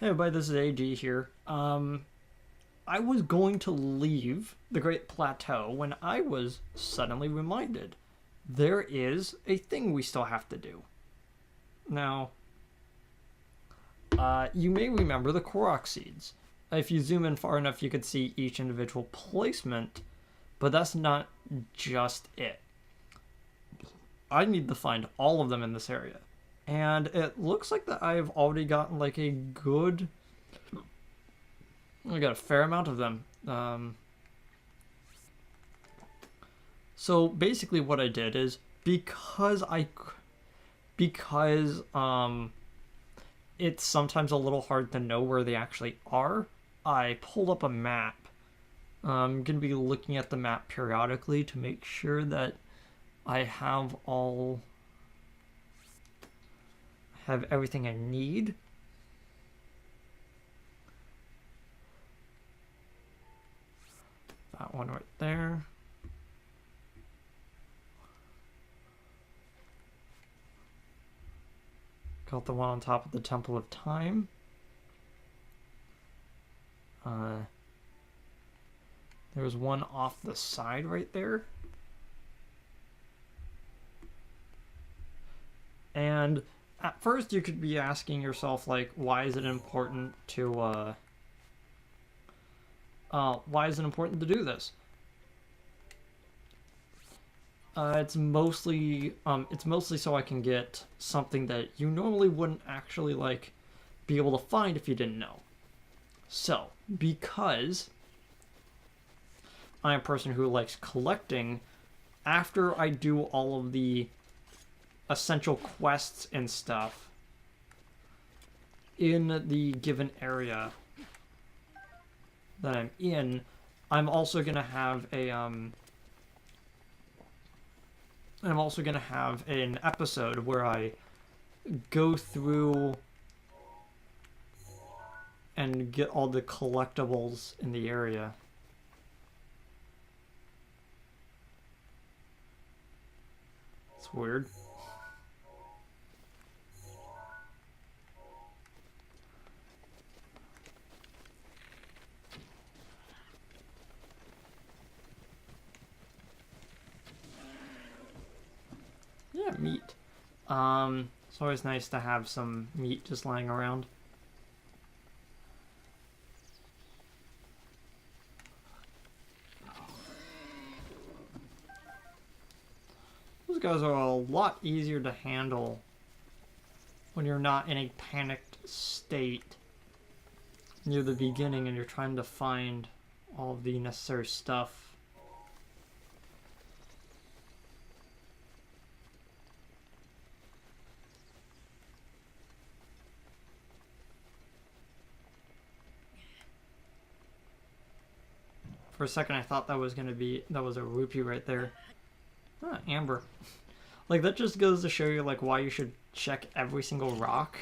Hey everybody, this is AG here. I was going to leave the Great Plateau when I was suddenly reminded there is a thing we still have to do. Now, you may remember the Korok Seeds. If you zoom in far enough, you could see each individual placement, but that's not just it. I need to find all of them in this area. And it looks like that I've already gotten like a good... I got a fair amount of them. So basically what I did is because it's sometimes a little hard to know where they actually are, I pulled up a map. I'm going to be looking at the map periodically to make sure that I have everything I need. That one right there. Got the one on top of the Temple of Time. There's one off the side right there. And at first you could be asking yourself, like, why is it important to do this? It's mostly so I can get something that you normally wouldn't actually like be able to find if you didn't know. So, because I'm a person who likes collecting, after I do all of the essential quests and stuff in the given area that I'm in, I'm also gonna have an episode where I go through and get all the collectibles in the area. It's weird. Yeah, meat. It's always nice to have some meat just lying around. Those guys are a lot easier to handle when you're not in a panicked state near the beginning and you're trying to find all of the necessary stuff. For a second I thought that was a rupee right there. Ah, amber. Like, that just goes to show you, like, why you should check every single rock.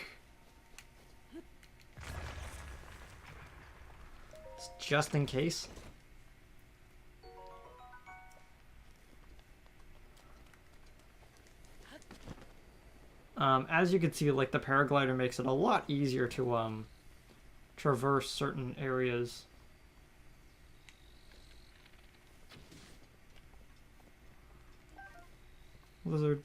Just in case. As you can see, like, the paraglider makes it a lot easier to traverse certain areas. Lizard.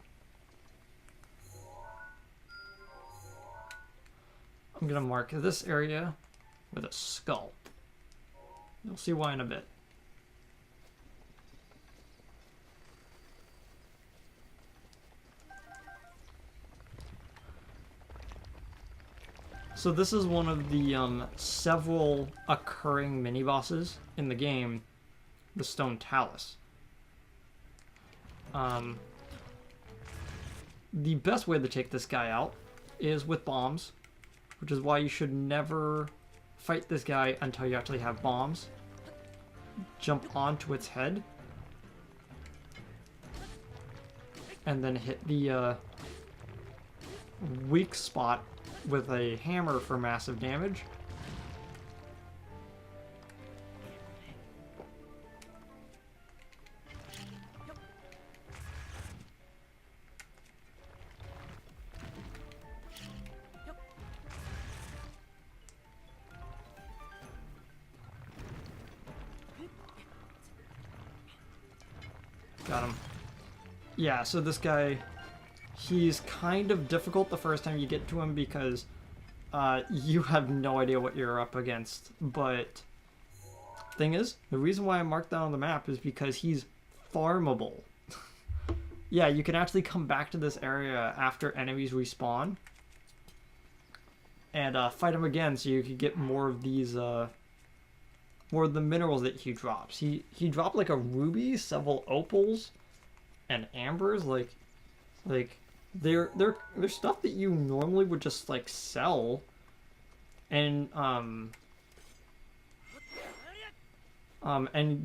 I'm gonna mark this area with a skull. You'll see why in a bit. So this is one of the several occurring mini-bosses in the game, the Stone Talus. The best way to take this guy out is with bombs, which is why you should never fight this guy until you actually have bombs. Jump onto its head, and then hit the weak spot with a hammer for massive damage. Got him. Yeah, so this guy, he's kind of difficult the first time you get to him because you have no idea what you're up against. But thing is, the reason why I marked that on the map is because he's farmable. Yeah, you can actually come back to this area after enemies respawn and fight him again, so you can get more of these, more of the minerals that he drops. He dropped like a ruby, several opals, and ambers. Like they're stuff that you normally would just like sell, and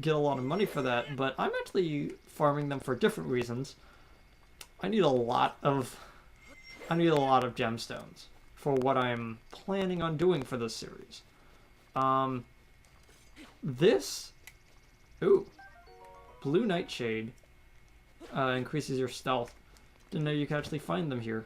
get a lot of money for that. But I'm actually farming them for different reasons. I need a lot of gemstones for what I'm planning on doing for this series. Blue nightshade increases your stealth. Didn't know you could actually find them here.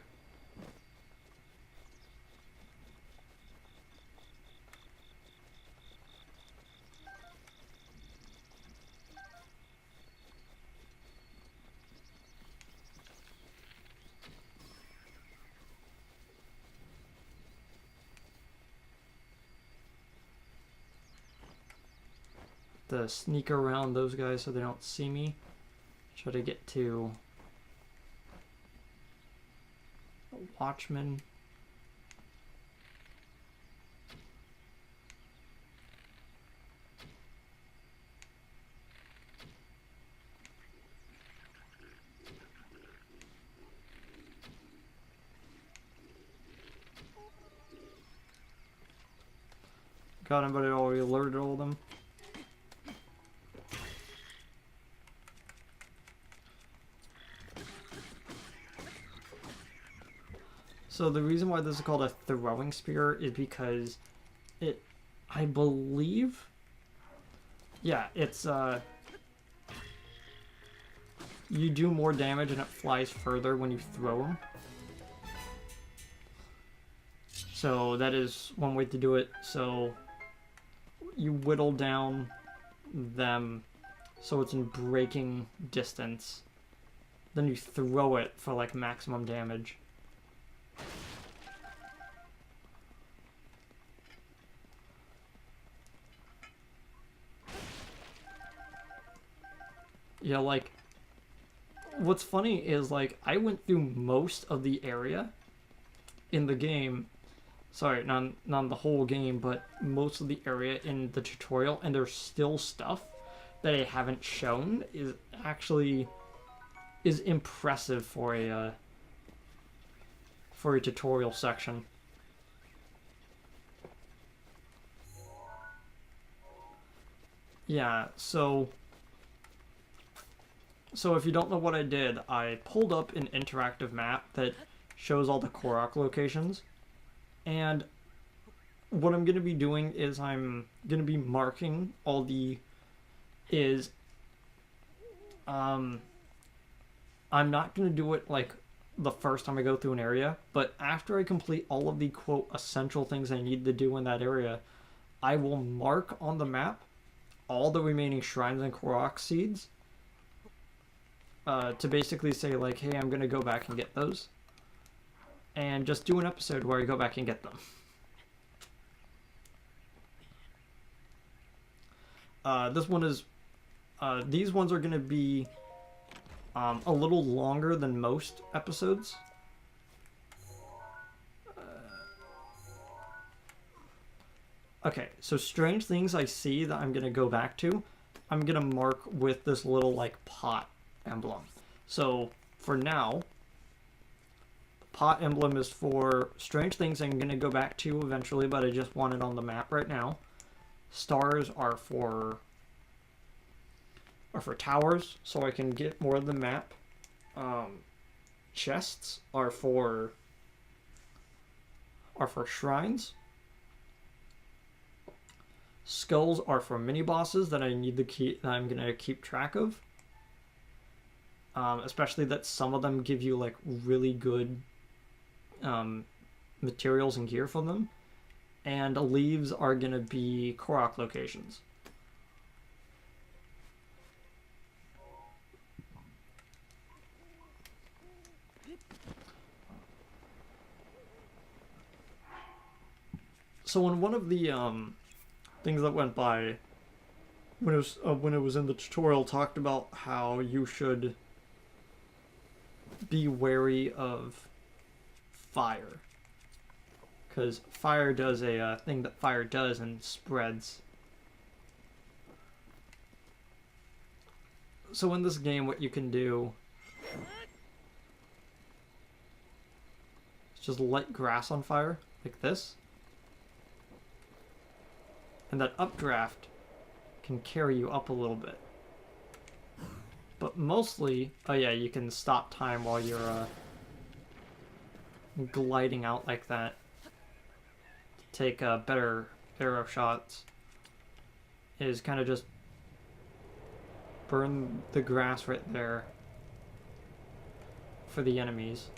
To sneak around those guys so they don't see me. Try to get to a watchman. Got him, but I already alerted all of them. So the reason why this is called a throwing spear is because it, I believe, yeah, it's, you do more damage and it flies further when you throw them. So that is one way to do it. So you whittle down them so it's in breaking distance. Then you throw it for like maximum damage. Yeah, like, what's funny is, like, I went through most of the area in the game. Sorry, not the whole game, but most of the area in the tutorial, and there's still stuff that I haven't shown is actually impressive for a tutorial section. Yeah, so if you don't know what I did, I pulled up an interactive map that shows all the Korok locations. And what I'm going to be doing is I'm going to be marking all the... I'm not going to do it like the first time I go through an area, but after I complete all of the, quote, essential things I need to do in that area, I will mark on the map all the remaining shrines and Korok Seeds. To basically say, like, hey, I'm going to go back and get those. And just do an episode where I go back and get them. This one is... these ones are going to be a little longer than most episodes. Okay, so strange things I see that I'm going to go back to, I'm going to mark with this little, like, pot emblem. So for now, the pot emblem is for strange things I'm going to go back to eventually, but I just want it on the map right now. Stars are for towers, so I can get more of the map. Chests are for shrines. Skulls are for mini bosses that I need to keep, that I'm gonna keep track of. Especially that some of them give you like really good materials and gear for them. And leaves are gonna be Korok locations. So in one of the things that went by when it was in the tutorial, talked about how you should be wary of fire, because fire does a thing that fire does and spreads. So in this game, what you can do is just light grass on fire, like this. And that updraft can carry you up a little bit. But mostly, oh yeah, you can stop time while you're gliding out like that. Take better arrow shots. Is kind of just burn the grass right there for the enemies.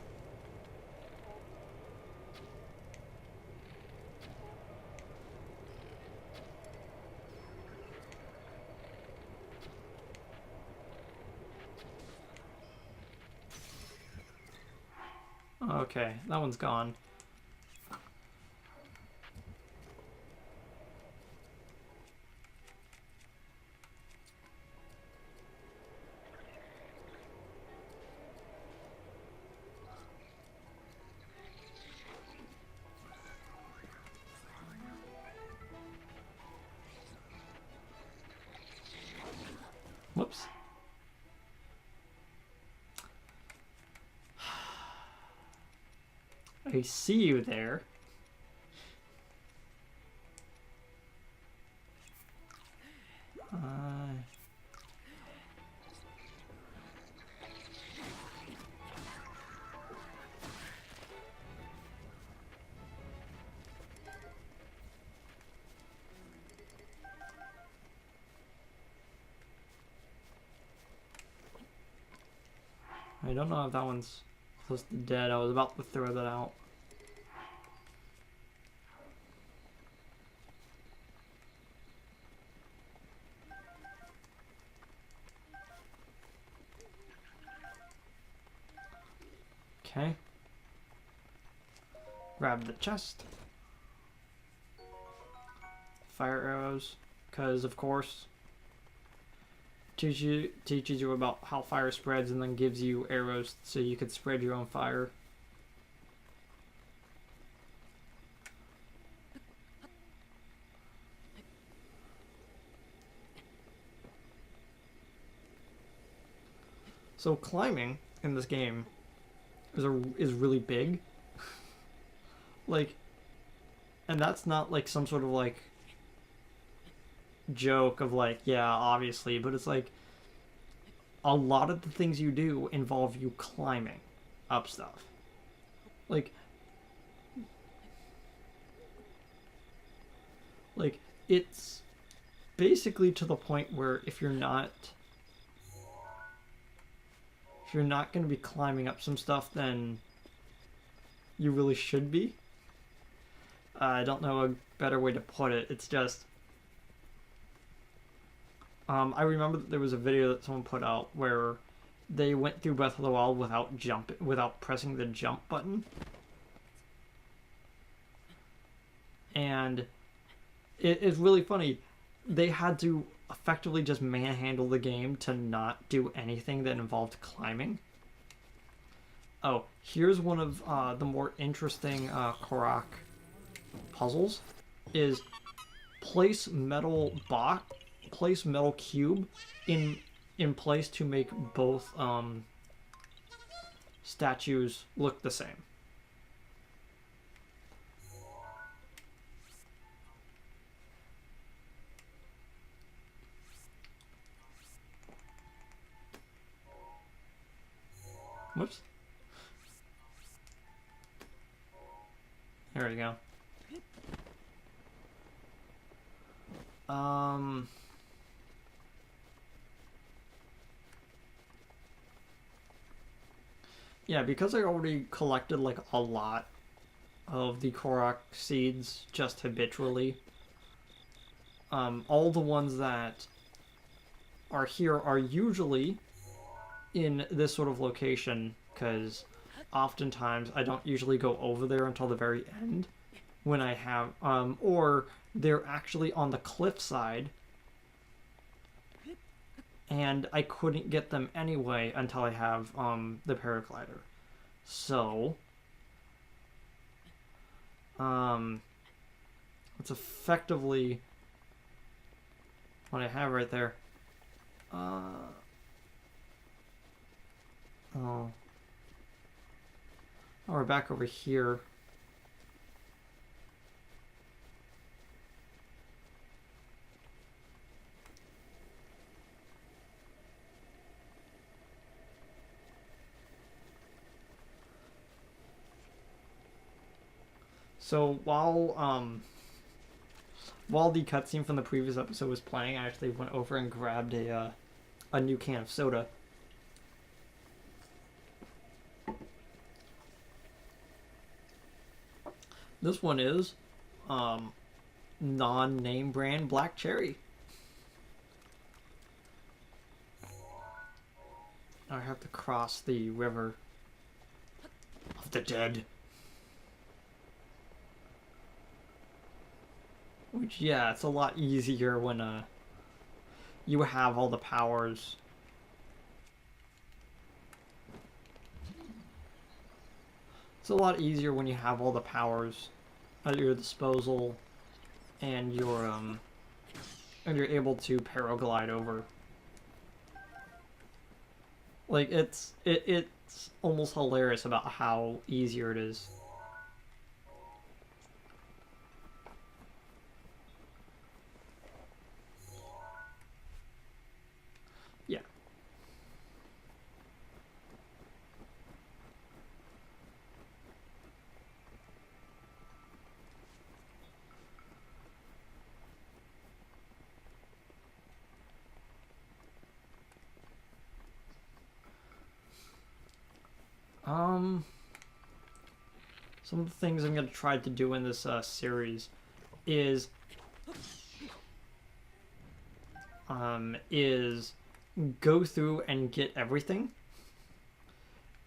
Okay, that one's gone. Whoops. I see you there. I don't know if that one's close to dead. I was about to throw that out. Okay. Grab the chest. Fire arrows, because of course. Teaches you about how fire spreads and then gives you arrows so you could spread your own fire. So climbing in this game is really big. Like, and that's not like some sort of like joke of like, yeah, obviously, but it's like a lot of the things you do involve you climbing up stuff. Like it's basically to the point where if you're not going to be climbing up some stuff, then you really should be. I don't know a better way to put it. It's just I remember that there was a video that someone put out where they went through Breath of the Wild without pressing the jump button. And it's really funny. They had to effectively just manhandle the game to not do anything that involved climbing. Oh, here's one of the more interesting Korok puzzles. Is place metal cube in place to make both statues look the same. Whoops. There we go. Yeah, because I already collected like a lot of the Korok seeds just habitually. All the ones that are here are usually in this sort of location, because oftentimes I don't usually go over there until the very end when I have, or they're actually on the cliffside, and I couldn't get them anyway until I have the paraglider. So, it's effectively what I have right there. Oh, we're back over here. So while the cutscene from the previous episode was playing, I actually went over and grabbed a new can of soda. This one is non-name brand black cherry. I have to cross the river of the dead. Which, yeah, it's a lot easier when you have all the powers. It's a lot easier when you have all the powers at your disposal and you're able to paraglide over. Like, it's almost hilarious about how easier it is. Yeah. Some of the things I'm going to try to do in this series is go through and get everything.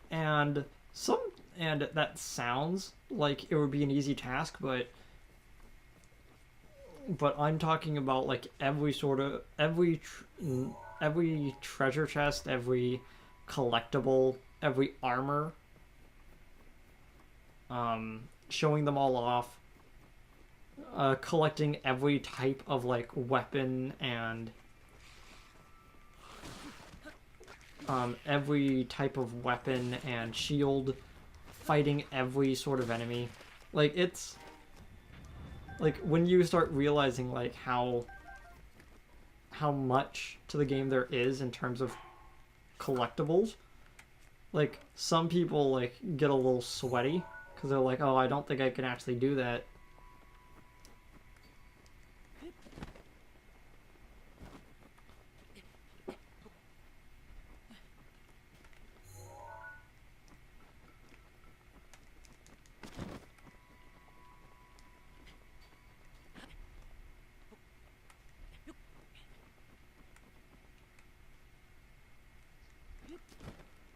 And that sounds like it would be an easy task, but I'm talking about like every treasure chest, every collectible, every armor, showing them all off, collecting every type of like weapon and shield, fighting every sort of enemy. Like, it's like when you start realizing like how much to the game there is in terms of collectibles, like some people like get a little sweaty because they're like, oh, I don't think I can actually do that.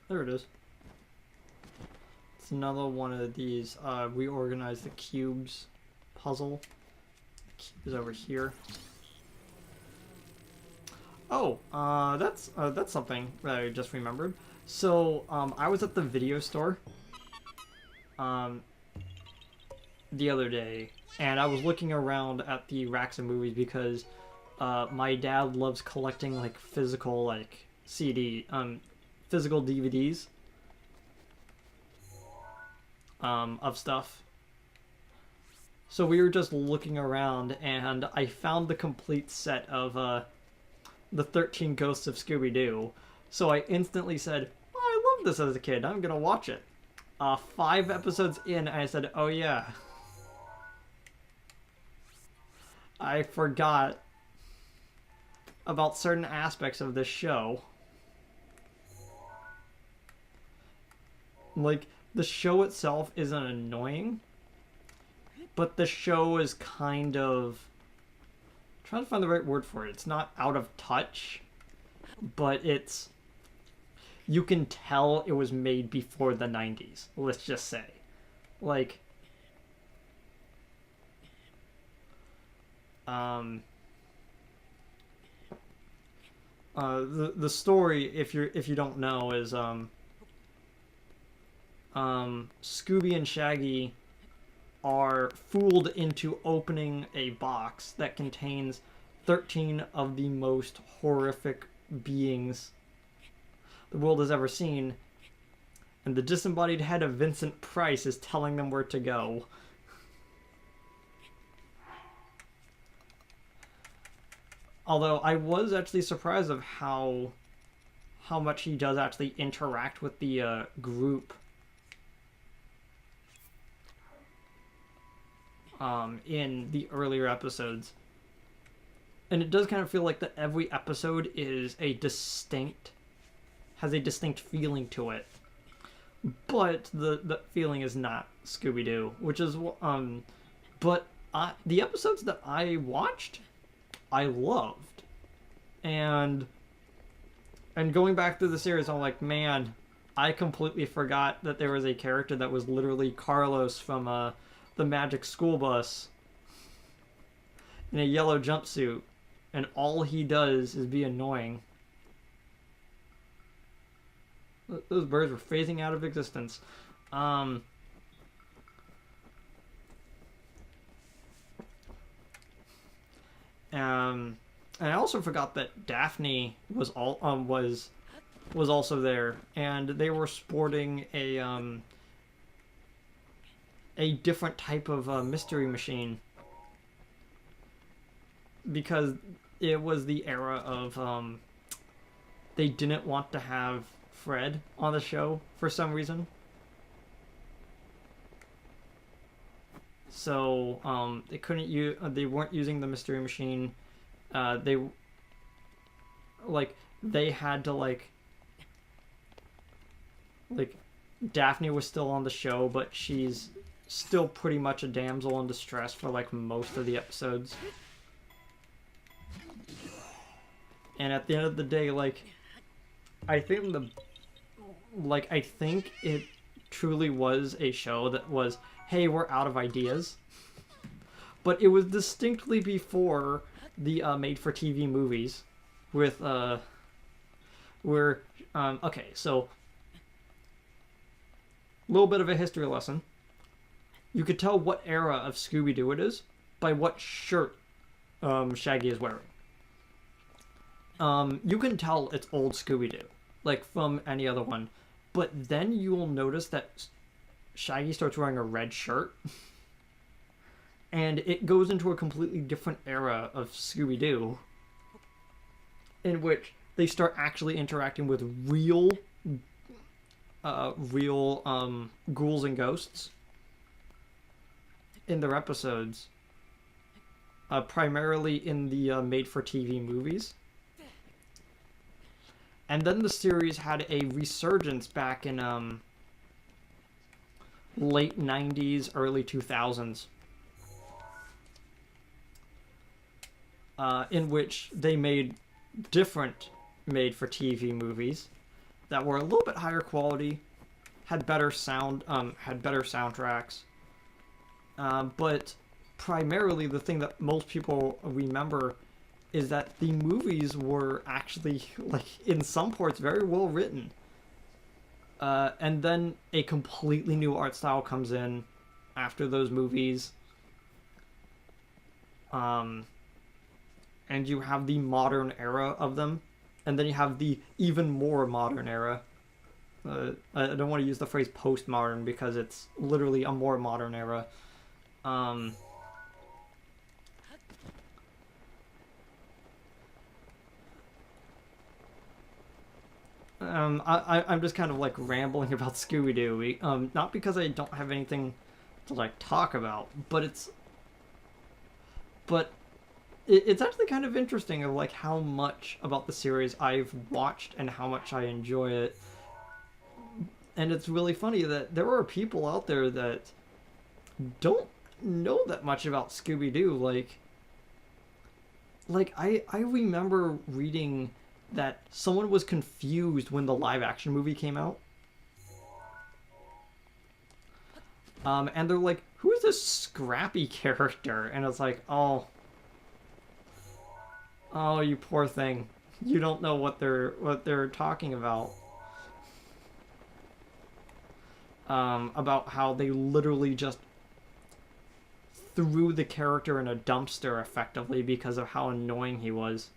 There it is. It's another one of these reorganize the cubes puzzle. The cube is over here. Oh, that's something that I just remembered. So, I was at the video store the other day, and I was looking around at the racks of movies because my dad loves collecting like physical like physical DVDs of stuff. So we were just looking around, and I found the complete set of the 13 Ghosts of Scooby-Doo. So I instantly said, oh, I loved this as a kid. I'm gonna watch it. 5 episodes in, I said, oh yeah. I forgot about certain aspects of this show. Like, the show itself isn't annoying, but the show is kind of... I'm trying to find the right word for it. It's not out of touch, but it's... You can tell it was made before the 90s, let's just say. Like, Um, the story, if you don't know, is Scooby and Shaggy are fooled into opening a box that contains 13 of the most horrific beings the world has ever seen, and the disembodied head of Vincent Price is telling them where to go. Although I was actually surprised of how much he does actually interact with the group in the earlier episodes. And it does kind of feel like that every episode is has a distinct feeling to it. But the feeling is not Scooby-Doo, which is but the episodes that I watched, I loved. And going back through the series, I'm like, man, I completely forgot that there was a character that was literally Carlos from the Magic School Bus in a yellow jumpsuit, and all he does is be annoying. Those birds were phasing out of existence. And I also forgot that Daphne was also there, and they were sporting a different type of mystery machine, because it was the era of they didn't want to have Fred on the show for some reason. So they couldn't use. They weren't using the mystery machine. They had to like Daphne was still on the show, but she's still pretty much a damsel in distress for like most of the episodes. And at the end of the day, I think it truly was a show that was, hey, we're out of ideas. But it was distinctly before the made-for-TV movies with okay, so a little bit of a history lesson. You could tell what era of Scooby-Doo it is by what shirt Shaggy is wearing. You can tell it's old Scooby-Doo, like from any other one. But then you will notice that Shaggy starts wearing a red shirt. And it goes into a completely different era of Scooby-Doo, in which they start actually interacting with real ghouls and ghosts in their episodes, primarily in the made-for-TV movies. And then the series had a resurgence back in late 90s, early 2000s. In which they made different made-for-TV movies that were a little bit higher quality, had better soundtracks. But primarily the thing that most people remember is that the movies were actually, in some parts, very well written. And then a completely new art style comes in after those movies. And you have the modern era of them, and then you have the even more modern era. I don't want to use the phrase postmodern because it's literally a more modern era. I'm just kind of rambling about Scooby-Doo. Not because I don't have anything to talk about, but it's actually kind of interesting of how much about the series I've watched and how much I enjoy it. And it's really funny that there are people out there that don't know that much about Scooby-Doo. I remember reading that someone was confused when the live action movie came out. And they're like, who is this Scrappy character? And it's like, oh, Oh, you poor thing. You don't know what they're talking about. About how they literally just threw the character in a dumpster effectively because of how annoying he was.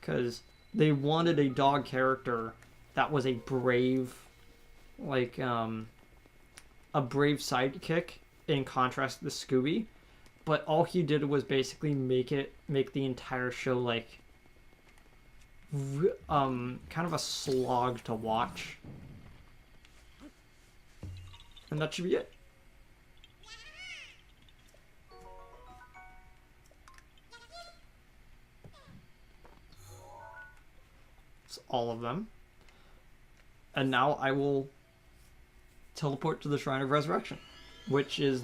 Because they wanted a dog character that was a brave, like, a brave sidekick in contrast to Scooby. But all he did was basically make the entire show, like, kind of a slog to watch. And that should be it. It's all of them. And now I will teleport to the Shrine of Resurrection, which is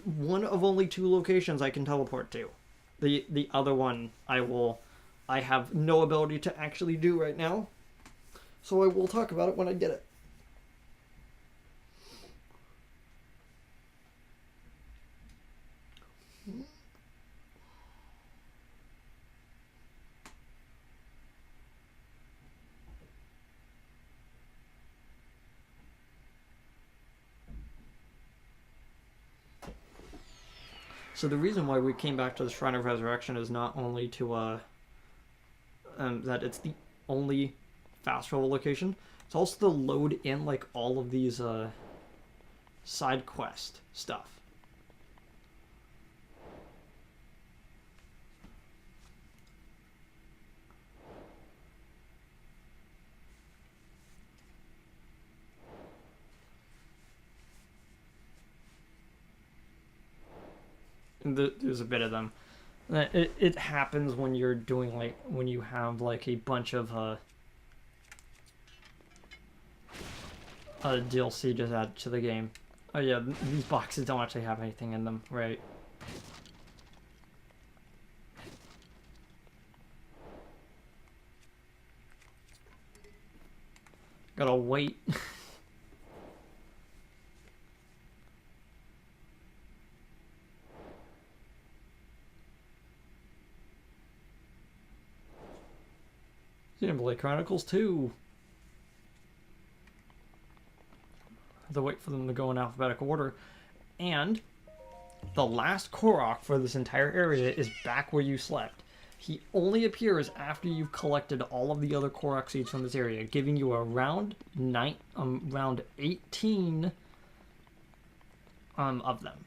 one of only 2 locations I can teleport to. The other one I have no ability to actually do right now. So I will talk about it when I get it. So the reason why we came back to the Shrine of Resurrection is not only to that it's the only fast travel location. It's also to load in like all of these side quest stuff. There's a bit of them. It happens when you're doing like when you have like a bunch of DLC just added to the game. Oh yeah, these boxes don't actually have anything in them, right? Gotta wait. Xenoblade Chronicles 2. Have to wait for them to go in alphabetical order. And the last Korok for this entire area is back where you slept. He only appears after you've collected all of the other Korok Seeds from this area, giving you around round 18 of them.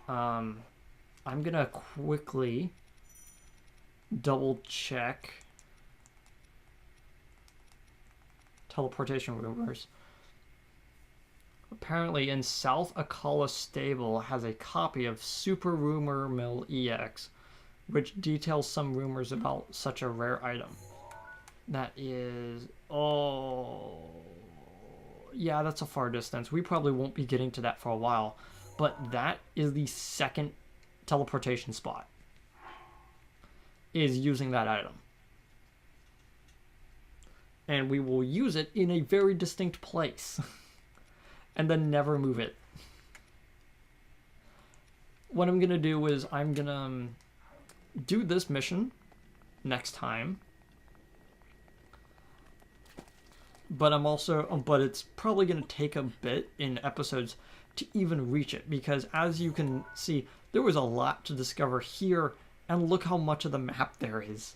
I'm gonna quickly double check teleportation rumors. Apparently in South Akala Stable has a copy of Super Rumor Mill EX, which details some rumors about such a rare item. That is... oh... yeah, that's a far distance. We probably won't be getting to that for a while, but that is the second teleportation spot. Is using that item. And we will use it in a very distinct place. And then never move it. What I'm going to do is I'm going to do this mission next time. But it's probably going to take a bit in episodes to even reach it. Because as you can see, there was a lot to discover here. And look how much of the map there is.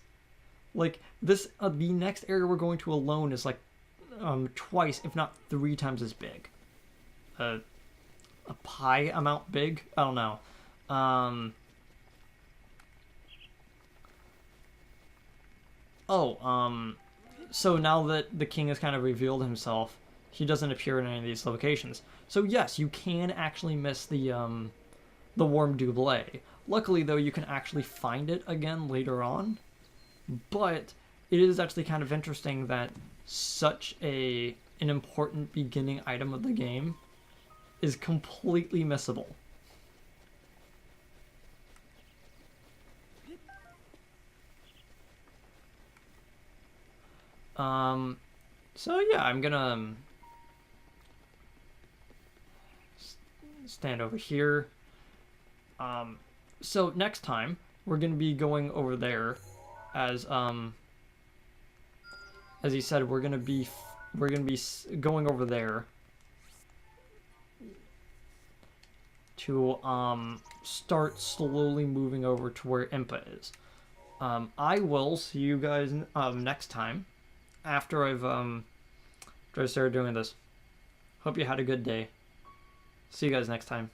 Like, this, the next area we're going to alone is like twice, if not 3 times as big. A pie amount big? I don't know. So now that the king has kind of revealed himself, he doesn't appear in any of these locations. So yes, you can actually miss the Worm Doublé. Luckily, though, you can actually find it again later on. But it is actually kind of interesting that such an important beginning item of the game is completely missable. So yeah, I'm gonna stand over here. So next time we're gonna be going over there, as he said, we're gonna be going over there to start slowly moving over to where Impa is. I will see you guys next time after I've started doing this. Hope you had a good day. See you guys next time.